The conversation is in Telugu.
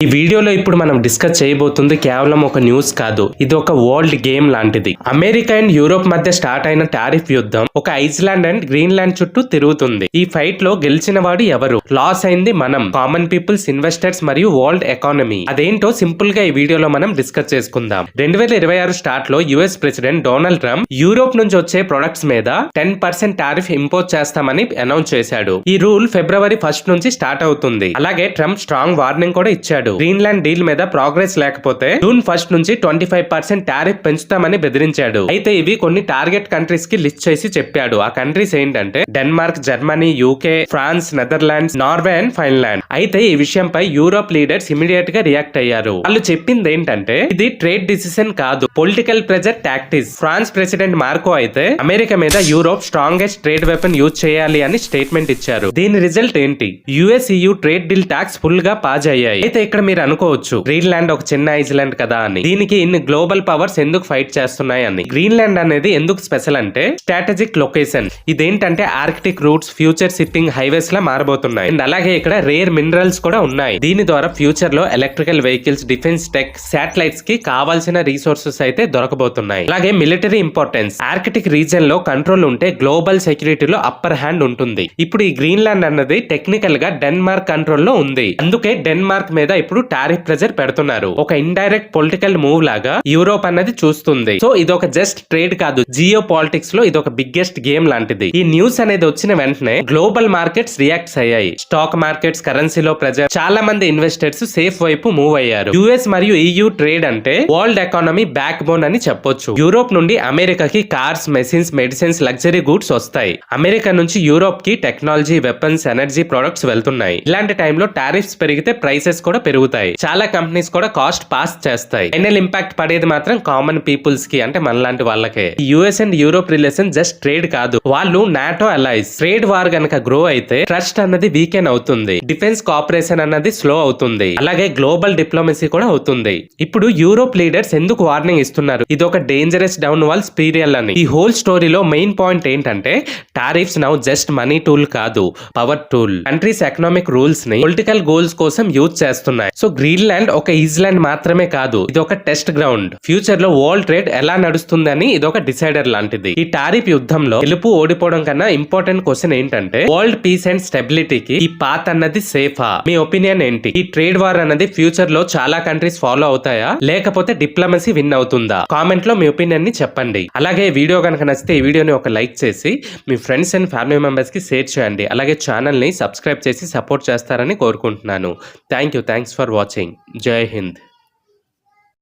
ఈ వీడియోలో ఇప్పుడు మనం డిస్కస్ చేయబోతుంది కేవలం ఒక న్యూస్ కాదు, ఇది ఒక వరల్డ్ గేమ్ లాంటిది. అమెరికా అండ్ యూరోప్ మధ్య స్టార్ట్ అయిన టారిఫ్ యుద్ధం ఒక ఐస్లాండ్ అండ్ గ్రీన్లాండ్ చుట్టూ తిరుగుతుంది. ఈ ఫైట్ లో గెలిచిన వాడు ఎవరు, లాస్ అయింది మనం, కామన్ పీపుల్స్, ఇన్వెస్టర్స్ మరియు వరల్డ్ ఎకానమీ. అదేంటో సింపుల్ గా ఈ వీడియోలో మనం డిస్కస్ చేసుకుందాం. 2026 స్టార్ట్ లో US president Donald Trump Europe నుంచి వచ్చే ప్రొడక్ట్స్ మీద 10% టారిఫ్ ఇంపోజ్ చేస్తామని అనౌన్స్ చేశాడు. ఈ రూల్ ఫిబ్రవరి 1 నుంచి స్టార్ట్ అవుతుంది. అలాగే ట్రంప్ స్ట్రాంగ్ వార్నింగ్ కూడా ఇచ్చాడు. గ్రీన్లాండ్ డీల్ మీద ప్రోగ్రెస్ లేకపోతే జూన్ 1 నుంచి 25% టారిఫ్ పెంచుతామని బెదిరించాడు. అయితే ఇవి కొన్ని టార్గెట్ కంట్రీస్ కి లిస్ట్ చేసి చెప్పాడు. ఆ కంట్రీస్ ఏంటంటే Denmark, Germany, UK, France, Netherlands, Norway and Finland. అయితే ఈ విషయంపై యూరోప్ లీడర్స్ ఇమీడియట్ గా రియాక్ట్ అయ్యారు. వాళ్ళు చెప్పింది ఏంటంటే ఇది ట్రేడ్ డిసిషన్ కాదు, political pressure tactics. France president Macron అయితే అమెరికా మీద Europe strongest trade weapon use చేయాలి అని స్టేట్మెంట్ ఇచ్చారు. దీని రిజల్ట్ ఏంటి? US EU trade deal talks full గా పాజ్ అయ్యాయి. అయితే ఇక్కడ మీరు అనుకోవచ్చు గ్రీన్లాండ్ ఒక చిన్న ఐలాండ్ కదా అని, దీనికి ఇన్ని గ్లోబల్ పవర్స్ ఎందుకు ఫైట్ చేస్తున్నాయి అని. గ్రీన్లాండ్ అనేది ఎందుకు స్పెషల్ అంటే స్ట్రాటజిక్ లొకేషన్. ఇదేంటంటే Arctic routes, future shipping highways లా మారబోతున్నాయి. అండ్ అలాగే ఇక్కడ రేర్ మినరల్స్ కూడా ఉన్నాయి. దీని ద్వారా ఫ్యూచర్ లో electrical vehicles, defence tech, satellites కి కావాల్సిన రీసోర్సెస్ అయితే దొరకబోతున్నాయి. అలాగే మిలిటరీ ఇంపార్టెన్స్, ఆర్కిటిక్ రీజన్ లో కంట్రోల్ ఉంటే గ్లోబల్ సెక్యూరిటీలో అప్పర్ హ్యాండ్ ఉంటుంది. ఇప్పుడు ఈ గ్రీన్లాండ్ అన్నది టెక్నికల్ గా డెన్మార్క్ కంట్రోల్ లో ఉంది. అందుకే డెన్మార్క్ మీద ఇప్పుడు టారిఫ్ ప్రెజర్ పెడుతున్నారు. ఒక ఇండైరెక్ట్ పొలిటికల్ మూవ్ లాగా యూరోప్ అన్నది చూస్తుంది. సో ఇది ఒక జస్ట్ ట్రేడ్ కాదు, జియో పాలిటిక్స్ లో ఇది ఒక బిగ్గెస్ట్ గేమ్ లాంటిది. ఈ న్యూస్ అనేది వచ్చిన వెంటనే గ్లోబల్ మార్కెట్స్ రియాక్ట్స్ అయ్యాయి. స్టాక్ మార్కెట్స్, కరెన్సీలో ప్రెజర్, చాలా మంది ఇన్వెస్టర్స్ సేఫ్ వైపు మూవ్ అయ్యారు. యుఎస్ మరియు EU ట్రేడ్ అంటే వరల్డ్ ఎకానమీ బ్యాక్ బోన్ అని చెప్పొచ్చు. యూరోప్ నుండి అమెరికాకి cars, machines, medicines, luxury goods వస్తాయి. అమెరికా నుంచి యూరోప్ కి టెక్నాలజీ, వెపన్స్, ఎనర్జీ ప్రొడక్ట్స్ వెళ్తున్నాయి. ఇలాంటి టైంలో టారిఫ్స్ పెరిగితే ప్రైసెస్ కూడా పెరుగుతాయి. చాలా కంపెనీస్ కూడా కాస్ట్ పాస్ చేస్తాయి. ఫైనల్ ఇంపాక్ట్ పడేది మాత్రం కామన్ పీపుల్స్ కి, అంటే మనలాంటి వాళ్ళకే. US and Europe relation just trade కాదు, వాళ్ళు నాటో అలైస్. ట్రేడ్ వార్ గనక గ్రో అయితే ట్రస్ట్ అన్నది వీకెన్ అవుతుంది, డిఫెన్స్ కోఆపరేషన్ అన్నది స్లో అవుతుంది, అలాగే గ్లోబల్ డిప్లొమసీ కూడా అవుతుంది. ఇప్పుడు యూరోప్ లీడర్స్ ఎందుకు వార్నింగ్ ఇస్తున్నారు? ఇది ఒక డేంజరస్ డౌన్ వాల్ స్పీరియల్ అని. ఈ హోల్ స్టోరీలో మెయిన్ పాయింట్ ఏంటంటే tariffs now just money tool కాదు, power tool. Countries economic rules ని పొలిటికల్ గోల్స్ కోసం యూజ్ చేస్తున్నాయి. సో గ్రీన్లాండ్ ఒక ఐలాండ్ మాత్రమే కాదు, ఇది ఒక టెస్ట్ గ్రౌండ్. ఫ్యూచర్ లో వరల్డ్ ట్రేడ్ ఎలా నడుస్తుందని ఇది ఒక డిసైడర్ లాంటిది. ఈ టారిఫ్ యుద్ధంలో గెలుపు ఓడిపోవడం కన్నా ఇంపార్టెంట్ క్వశ్చన్ ఏంటంటే వరల్డ్ పీస్ అండ్ స్టెబిలిటీకి ఈ పాత్ అన్నది సేఫా? మీ ఒపీనియన్ ఏంటి? ఈ ట్రేడ్ వార్ అన్నది ఫ్యూచర్ లో చాలా కంట్రీస్ ఫాలో అవుతాయా, లేకపోతే డిప్లొమసీ విన్ అవుతుందా? కామెంట్ లో మీ ఒపీనియన్ ని చెప్పండి. అలాగే వీడియో కనుక నచ్చితే ఈ వీడియోని ఒక లైక్ చేసి మీ ఫ్రెండ్స్ అండ్ ఫ్యామిలీ మెంబర్స్ కి షేర్ చేయండి. అలాగే ఛానల్ ని సబ్స్క్రైబ్ చేసి సపోర్ట్ చేస్తారని కోరుకుంటున్నాను. Thanks for watching. జై హింద్.